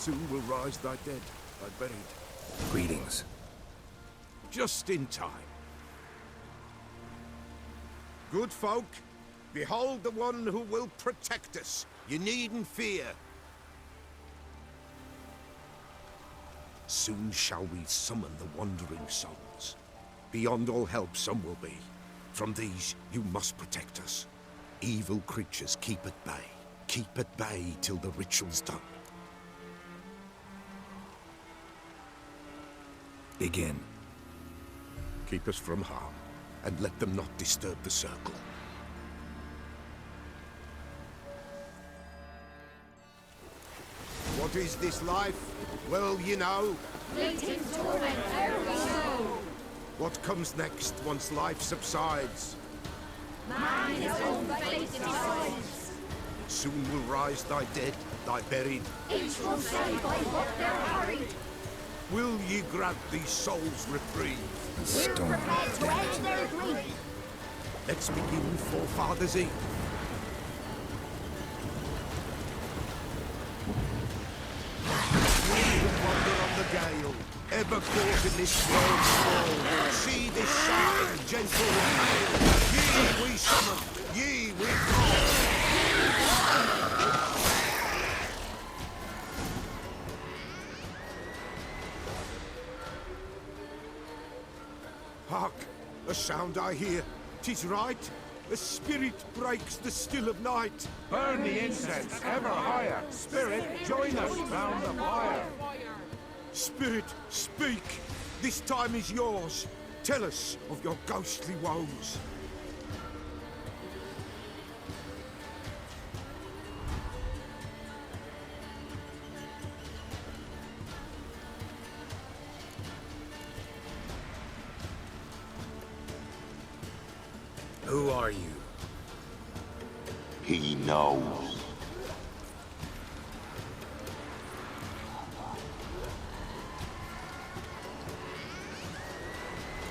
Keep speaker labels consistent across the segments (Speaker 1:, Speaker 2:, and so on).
Speaker 1: Soon will rise thy dead, thy buried.
Speaker 2: Greetings.
Speaker 1: Just in time. Good folk, behold the one who will protect us. You needn't fear. Soon shall we summon the wandering souls. Beyond all help some will be. From these you must protect us. Evil creatures keep at bay. Keep at bay till the ritual's done.
Speaker 2: Begin.
Speaker 1: Keep us from harm, and let them not disturb the circle. What is this life? Well, you know.
Speaker 3: Fleeting torment, ere we know.
Speaker 1: What comes next once life subsides?
Speaker 3: Man his own fate decides.
Speaker 1: Soon will rise thy dead, thy buried.
Speaker 3: Each will say by what they're harried.
Speaker 1: Will ye grant these souls reprieve?
Speaker 2: The
Speaker 3: We're
Speaker 2: storm
Speaker 3: prepared to
Speaker 2: dead.
Speaker 3: end their grief.
Speaker 1: Let's begin Forefathers' Eve. We who wander on the gale, ever caught in this world's fall, see this sign, gentle and pale. Ye we summon, ye we call. Hark! A sound I hear. 'Tis right. A spirit breaks the still of night.
Speaker 4: Burn the incense ever higher. Spirit, join us round the fire.
Speaker 1: Spirit, speak. This time is yours. Tell us of your ghostly woes.
Speaker 2: Who are you?
Speaker 5: He knows.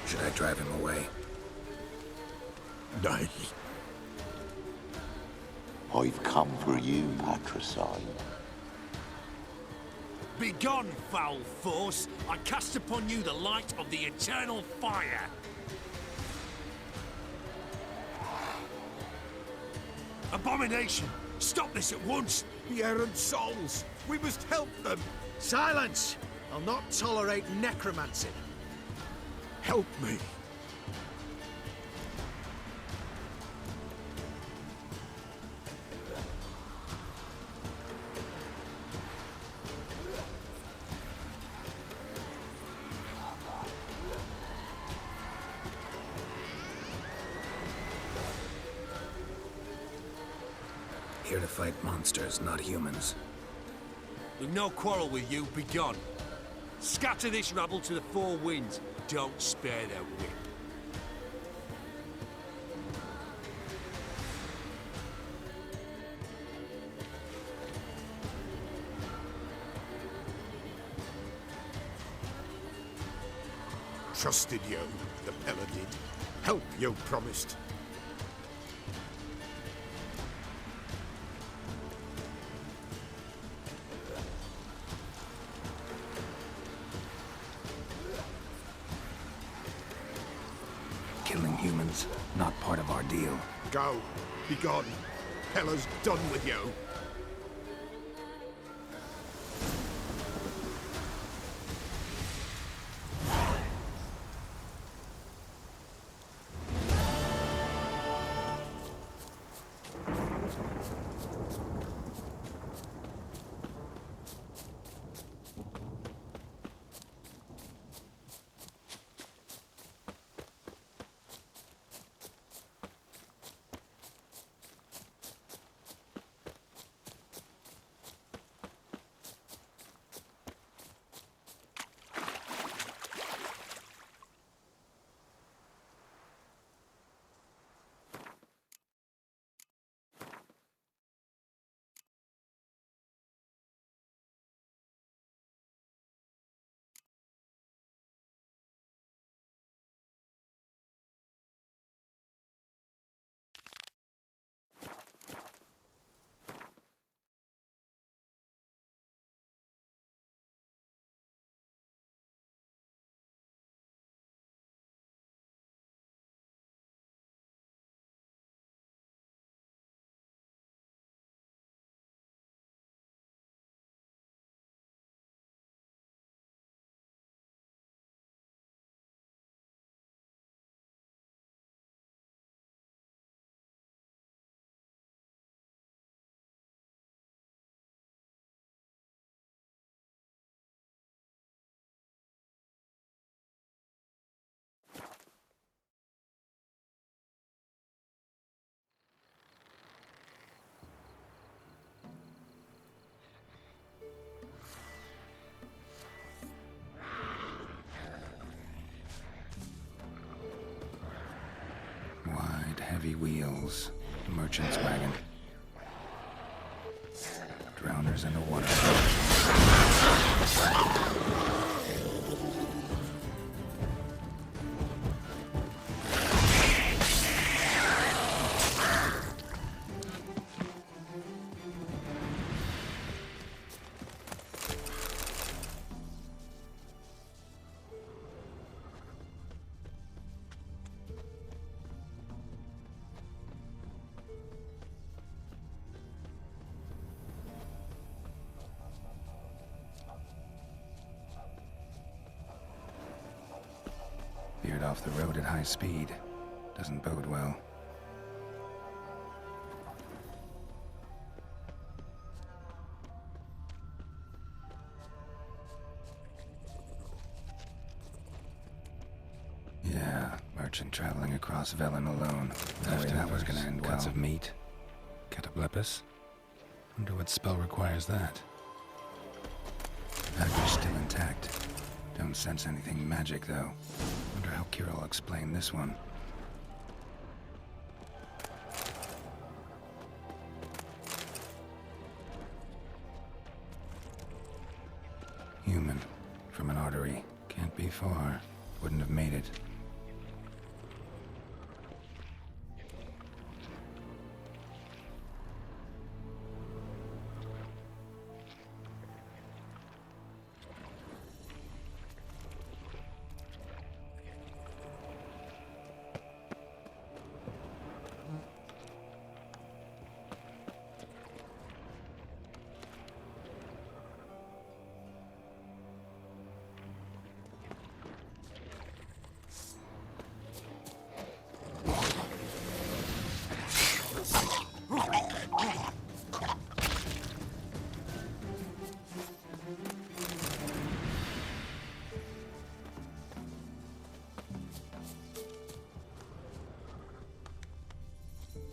Speaker 2: Should I drive him away?
Speaker 1: Nay.
Speaker 5: I've come for you, patricide.
Speaker 6: Begone, foul force! I cast upon you the light of the eternal fire! Abomination! Stop this at once!
Speaker 1: The errant souls. We must help them.
Speaker 7: Silence! I'll not tolerate necromancy.
Speaker 1: Help me.
Speaker 2: Here to fight monsters, not humans.
Speaker 6: We've no quarrel with you, begone! Scatter this rabble to the four winds. Don't spare their wit.
Speaker 1: Trusted you, the Pella did. Help you promised.
Speaker 2: Killing humans, not part of our deal.
Speaker 1: Go. Be gone. Pella's done with you.
Speaker 2: vessels. The merchant's wagon. Drowners in the water. Veered off the road at high speed. Doesn't bode well. Yeah, merchant traveling across Velen alone. That was gonna end well. Lots of meat. Cataplepis. Wonder what spell requires that. Package still intact. Don't sense anything magic, though. Wonder how Keira will explain this one. Human. From an artery. Can't be far. Wouldn't have made it.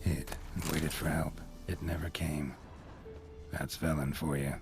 Speaker 2: Hid and waited for help. It never came. That's Velen for you.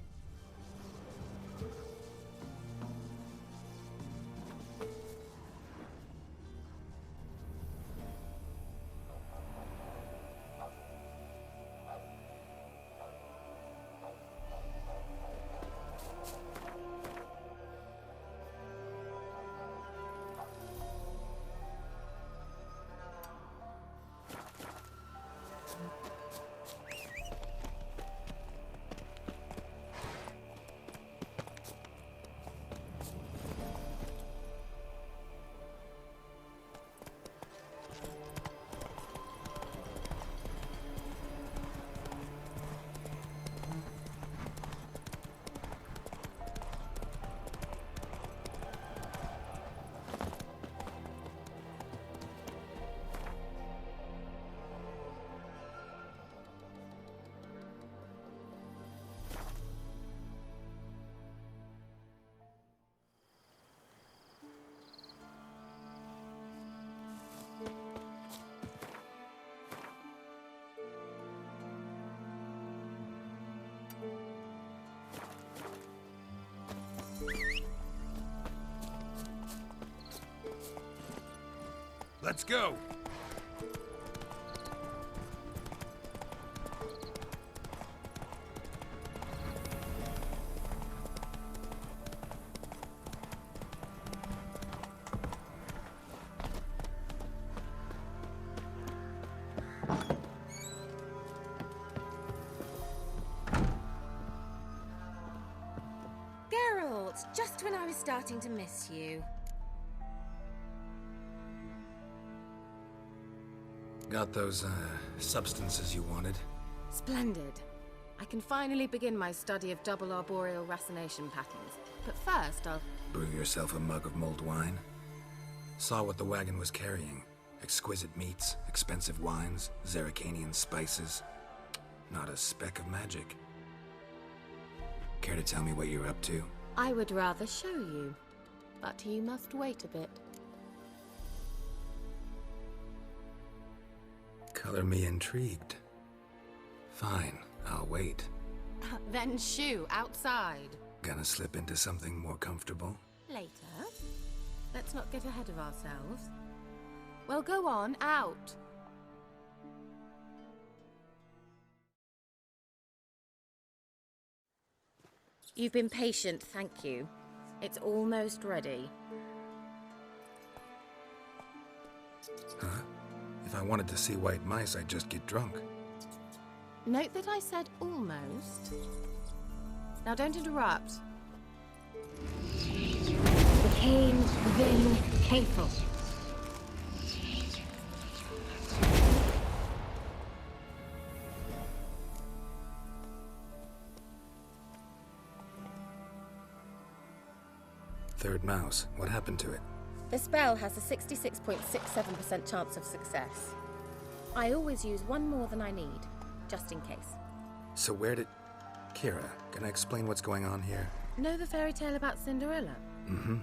Speaker 6: Let's go!
Speaker 3: Geralt, just when I was starting to miss you.
Speaker 2: Got those, substances you wanted?
Speaker 8: Splendid. I can finally begin my study of double arboreal racination patterns. But first, I'll...
Speaker 2: Brew yourself a mug of mulled wine? Saw what the wagon was carrying. Exquisite meats, expensive wines, Zerrikanian spices. Not a speck of magic. Care to tell me what you're up to?
Speaker 8: I would rather show you. But you must wait a bit.
Speaker 2: Color me intrigued. Fine, I'll wait.
Speaker 8: Then shoo, outside.
Speaker 2: Gonna slip into something more comfortable?
Speaker 8: Later. Let's not get ahead of ourselves. Well, go on, out. You've been patient, thank you. It's almost ready.
Speaker 2: Huh? If I wanted to see white mice, I'd just get drunk.
Speaker 8: Note that I said almost. Now don't interrupt.
Speaker 3: Became then hateful.
Speaker 2: Third mouse. What happened to it?
Speaker 8: The spell has a 66.67% chance of success. I always use one more than I need, just in case.
Speaker 2: So where did... Keira, can I explain what's going on here?
Speaker 8: Know the fairy tale about Cinderella?
Speaker 2: Mm-hmm.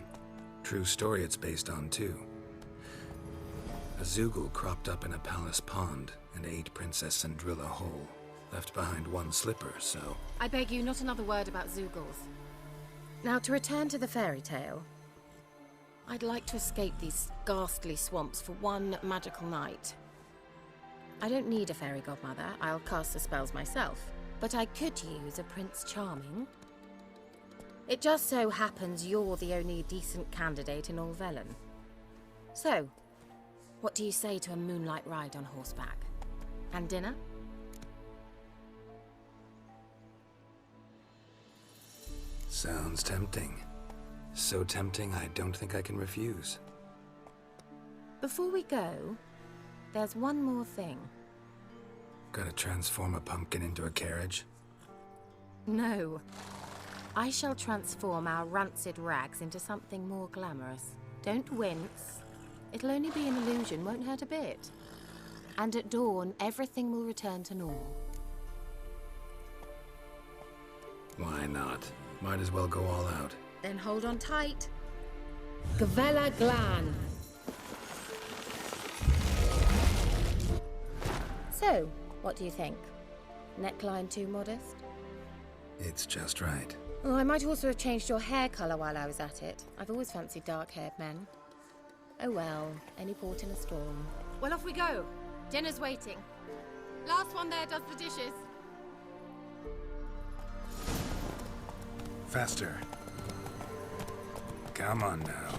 Speaker 2: True story it's based on, too. A Zoogle cropped up in a palace pond and ate Princess Cinderella whole. Left behind one slipper, so...
Speaker 8: I beg you, not another word about Zoogles. Now, to return to the fairy tale, I'd like to escape these ghastly swamps for one magical night. I don't need a fairy godmother, I'll cast the spells myself, but I could use a Prince Charming. It just so happens you're the only decent candidate in all Velen. So, what do you say to a moonlight ride on horseback? And dinner?
Speaker 2: Sounds tempting. So tempting, I don't think I can refuse.
Speaker 8: Before we go, there's one more thing.
Speaker 2: Gotta transform a pumpkin into a carriage?
Speaker 8: No. I shall transform our rancid rags into something more glamorous. Don't wince. It'll only be an illusion, won't hurt a bit. And at dawn, everything will return to normal.
Speaker 2: Why not? Might as well go all out.
Speaker 8: Then hold on tight.
Speaker 3: Gavella Glan.
Speaker 8: So, what do you think? Neckline too modest?
Speaker 2: It's just right.
Speaker 8: Oh, I might also have changed your hair colour while I was at it. I've always fancied dark-haired men. Oh well, any port in a storm. Well, off we go. Dinner's waiting. Last one there does the dishes.
Speaker 2: Faster. Come on now.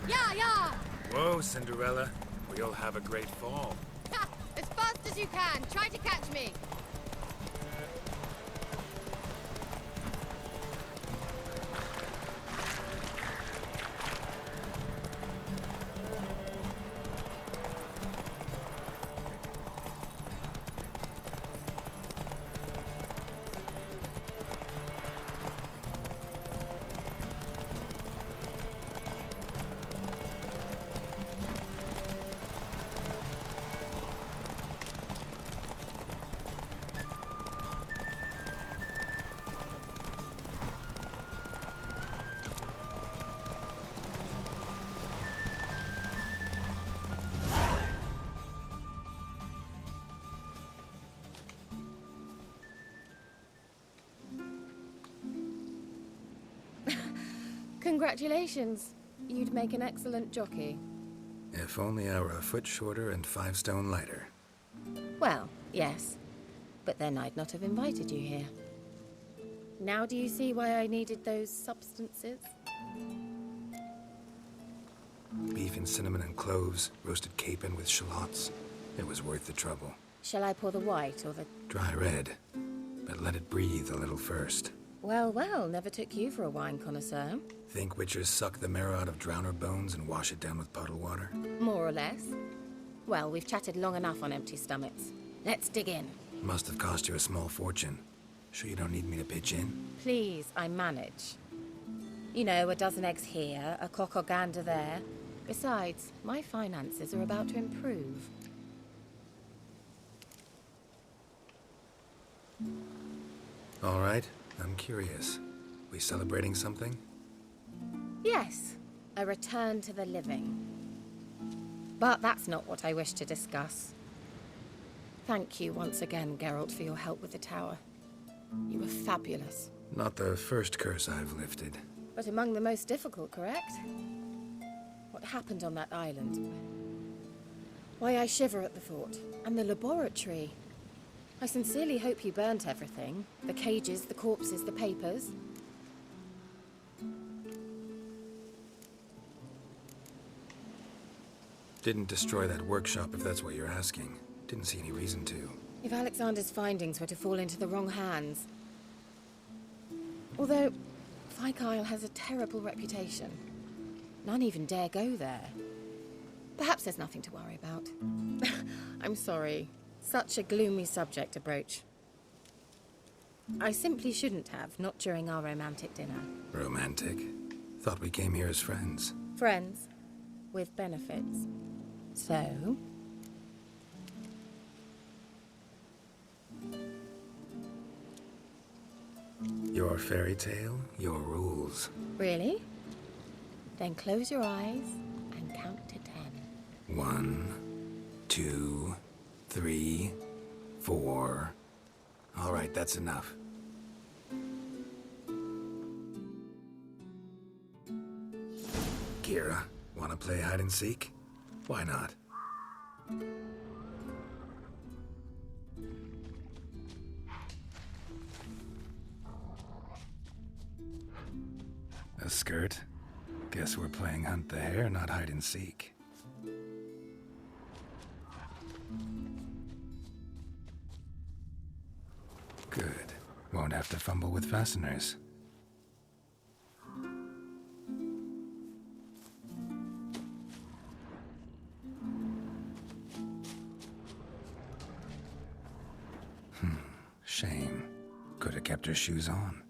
Speaker 8: Yeah!
Speaker 2: Whoa, Cinderella. We'll have a great fall.
Speaker 8: Ha! As fast as you can. Try to catch me. Congratulations. You'd make an excellent jockey.
Speaker 2: If only I were a foot shorter and 5 stone lighter.
Speaker 8: Well, yes. But then I'd not have invited you here. Now do you see why I needed those substances?
Speaker 2: Beef and cinnamon and cloves, roasted capon with shallots. It was worth the trouble.
Speaker 8: Shall I pour the white or the...
Speaker 2: Dry red, but let it breathe a little first.
Speaker 8: Well, never took you for a wine connoisseur.
Speaker 2: Think witchers suck the marrow out of drowner bones and wash it down with puddle water?
Speaker 8: More or less. Well, we've chatted long enough on empty stomachs. Let's dig in.
Speaker 2: Must have cost you a small fortune. Sure you don't need me to pitch in?
Speaker 8: Please, I manage. You know, a dozen eggs here, a cock or gander there. Besides, my finances are about to improve.
Speaker 2: All right, I'm curious. We celebrating something?
Speaker 8: Yes, a return to the living. But that's not what I wish to discuss. Thank you once again, Geralt, for your help with the tower. You were fabulous.
Speaker 2: Not the first curse I've lifted.
Speaker 8: But among the most difficult, correct? What happened on that island? Why I shiver at the thought. And the laboratory. I sincerely hope you burnt everything. The cages, the corpses, the papers.
Speaker 2: Didn't destroy that workshop, if that's what you're asking. Didn't see any reason to.
Speaker 8: If Alexander's findings were to fall into the wrong hands. Although, Fyke Isle has a terrible reputation. None even dare go there. Perhaps there's nothing to worry about. I'm sorry. Such a gloomy subject to broach. I simply shouldn't have, not during our romantic dinner.
Speaker 2: Romantic? Thought we came here as friends.
Speaker 8: Friends, with benefits. So?
Speaker 2: Your fairy tale, your rules.
Speaker 8: Really? Then close your eyes and count to 10.
Speaker 2: 1, 2, 3, 4. All right, that's enough. Keira, wanna play hide and seek? Why not? A skirt? Guess we're playing hunt the hare, not hide and seek. Good. Won't have to fumble with fasteners. Shame. Could have kept her shoes on.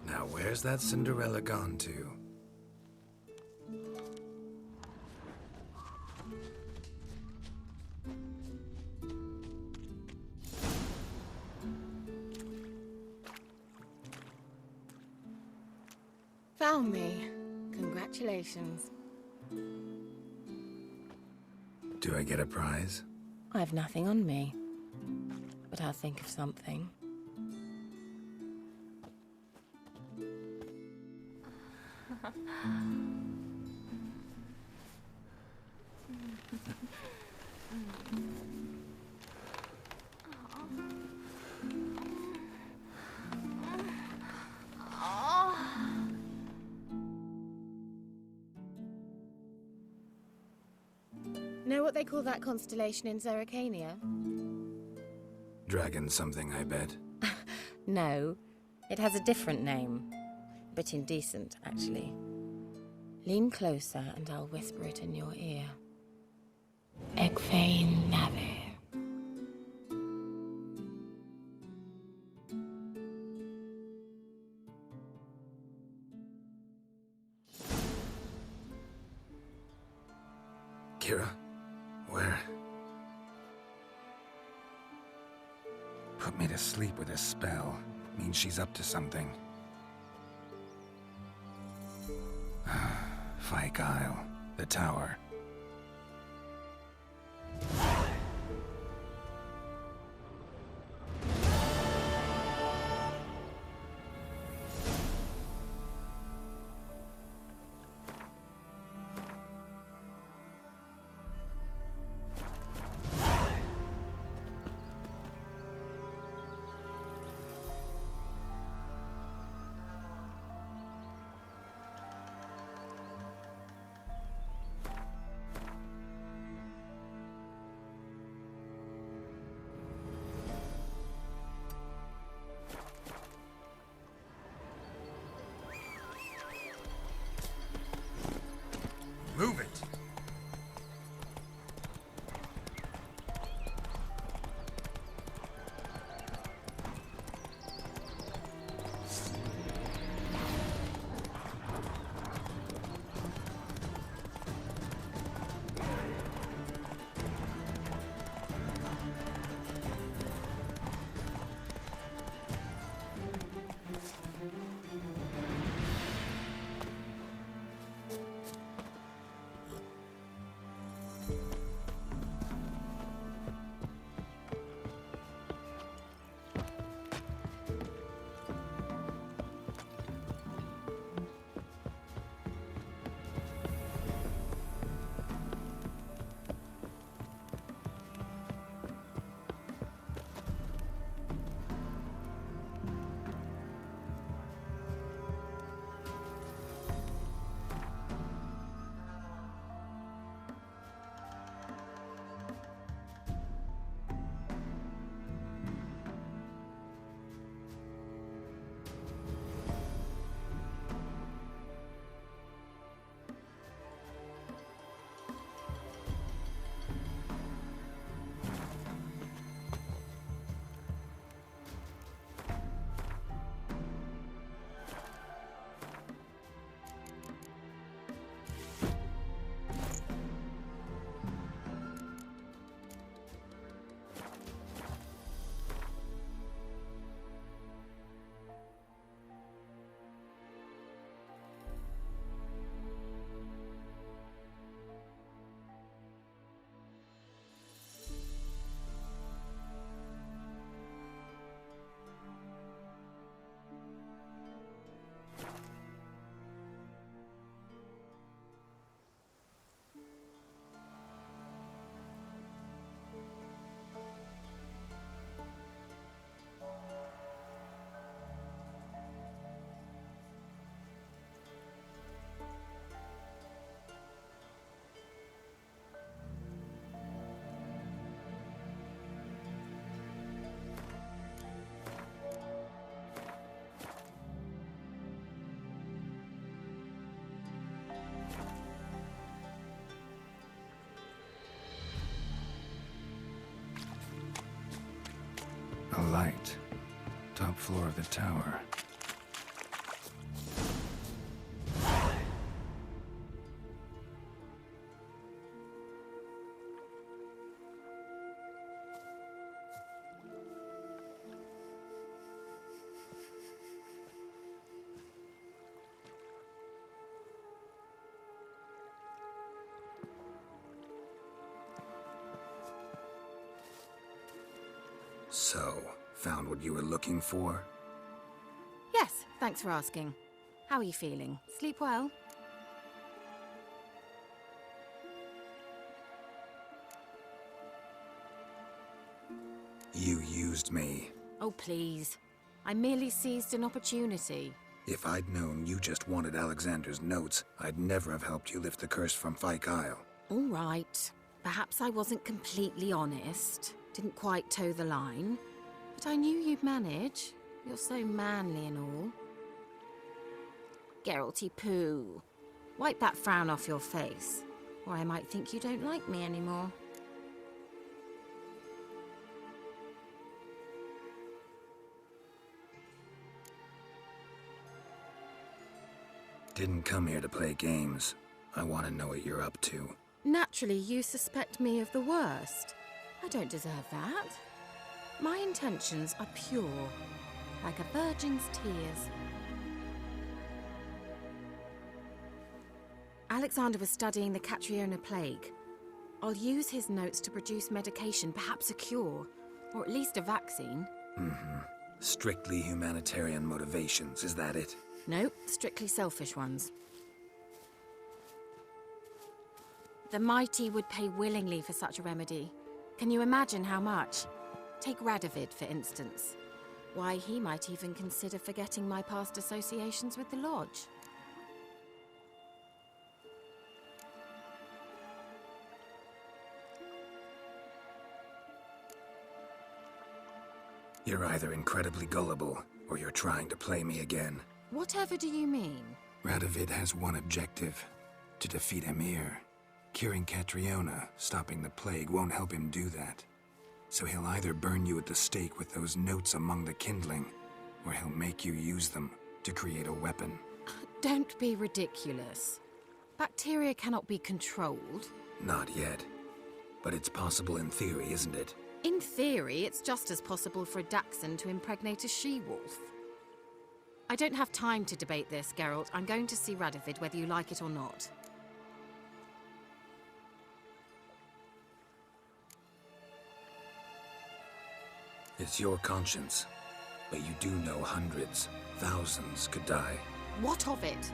Speaker 2: Now where's that Cinderella gone to?
Speaker 8: Found me. Congratulations.
Speaker 2: Do I get a prize?
Speaker 8: I've nothing on me. But I'll think of something. Know what they call that constellation in Zerrikania?
Speaker 2: Dragon something, I bet.
Speaker 8: No, it has a different name. Bit indecent, actually. Lean closer and I'll whisper it in your ear. Egfain Nave.
Speaker 2: Keira? Where? Put me to sleep with a spell. Means she's up to something. Fyke Isle. The tower. A light. Top floor of the tower. So, found what you were looking for?
Speaker 8: Yes, thanks for asking. How are you feeling? Sleep well?
Speaker 2: You used me.
Speaker 8: Oh, please. I merely seized an opportunity.
Speaker 2: If I'd known you just wanted Alexander's notes, I'd never have helped you lift the curse from Fyke Isle.
Speaker 8: All right. Perhaps I wasn't completely honest. Didn't quite toe the line. But I knew you'd manage. You're so manly and all. Geralty poo. Wipe that frown off your face, or I might think you don't like me anymore.
Speaker 2: Didn't come here to play games. I want to know what you're up to.
Speaker 8: Naturally, you suspect me of the worst. I don't deserve that. My intentions are pure, like a virgin's tears. Alexander was studying the Catriona plague. I'll use his notes to produce medication, perhaps a cure, or at least a vaccine.
Speaker 2: Strictly humanitarian motivations, is that it?
Speaker 8: Nope, strictly selfish ones. The mighty would pay willingly for such a remedy. Can you imagine how much? Take Radovid, for instance. Why, he might even consider forgetting my past associations with the Lodge.
Speaker 2: You're either incredibly gullible, or you're trying to play me again.
Speaker 8: Whatever do you mean?
Speaker 2: Radovid has one objective: to defeat Emir. Curing Catriona, stopping the plague, won't help him do that. So he'll either burn you at the stake with those notes among the kindling, or he'll make you use them to create a weapon.
Speaker 8: Don't be ridiculous. Bacteria cannot be controlled.
Speaker 2: Not yet. But it's possible in theory, isn't it?
Speaker 8: In theory, it's just as possible for a Dachshund to impregnate a she-wolf. I don't have time to debate this, Geralt. I'm going to see Radovid whether you like it or not.
Speaker 2: It's your conscience. But you do know hundreds, thousands could die.
Speaker 8: What of it?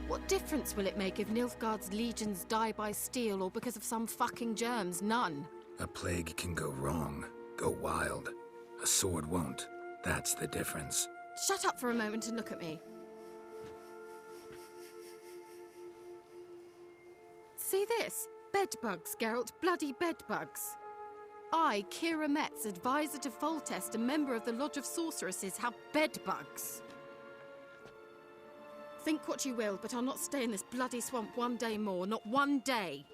Speaker 8: What difference will it make if Nilfgaard's legions die by steel or because of some fucking germs? None.
Speaker 2: A plague can go wrong, go wild. A sword won't. That's the difference.
Speaker 8: Shut up for a moment and look at me. See this? Bedbugs, Geralt. Bloody bedbugs. I, Keira Metz, advisor to Foltest, a member of the Lodge of Sorceresses, have bedbugs. Think what you will, but I'll not stay in this bloody swamp one day more. Not one day.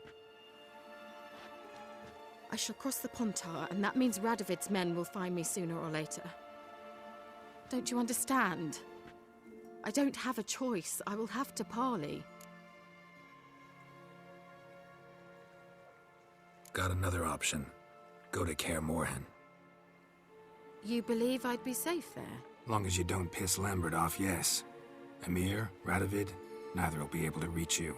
Speaker 8: I shall cross the Pontar, and that means Radovid's men will find me sooner or later. Don't you understand? I don't have a choice. I will have to parley.
Speaker 2: Got another option. Go to Kaer Morhen.
Speaker 8: You believe I'd be safe there?
Speaker 2: Long as you don't piss Lambert off, yes. Emir, Radovid, neither will be able to reach you.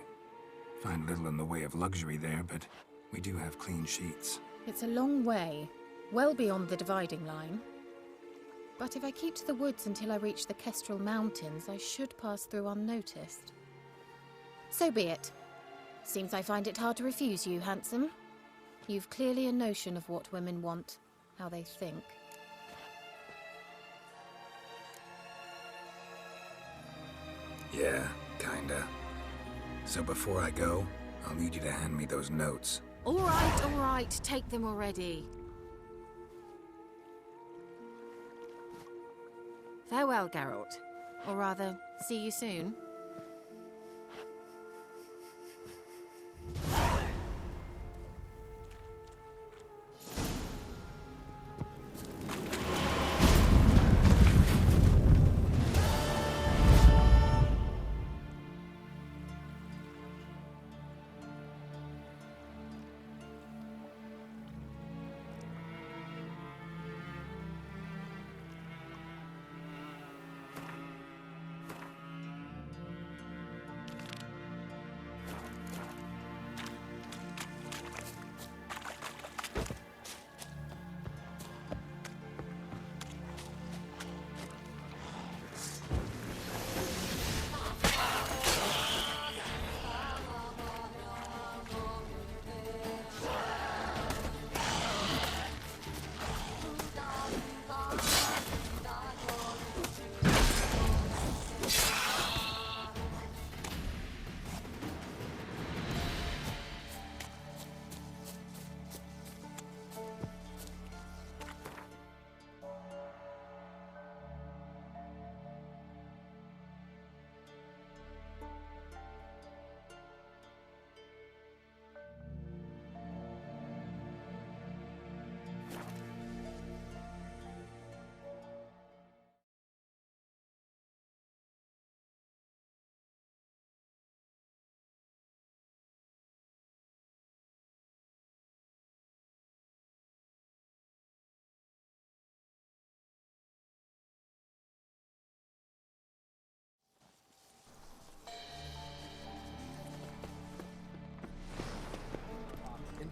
Speaker 2: Find little in the way of luxury there, but we do have clean sheets.
Speaker 8: It's a long way, well beyond the dividing line. But if I keep to the woods until I reach the Kestrel Mountains, I should pass through unnoticed. So be it. Seems I find it hard to refuse you, handsome. You've clearly a notion of what women want, how they think.
Speaker 2: Yeah, kinda. So before I go, I'll need you to hand me those notes.
Speaker 8: All right, take them already. Farewell, Geralt. Or rather, see you soon.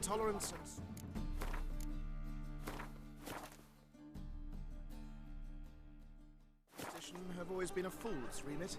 Speaker 7: tolerance and... have always been a fool's remit.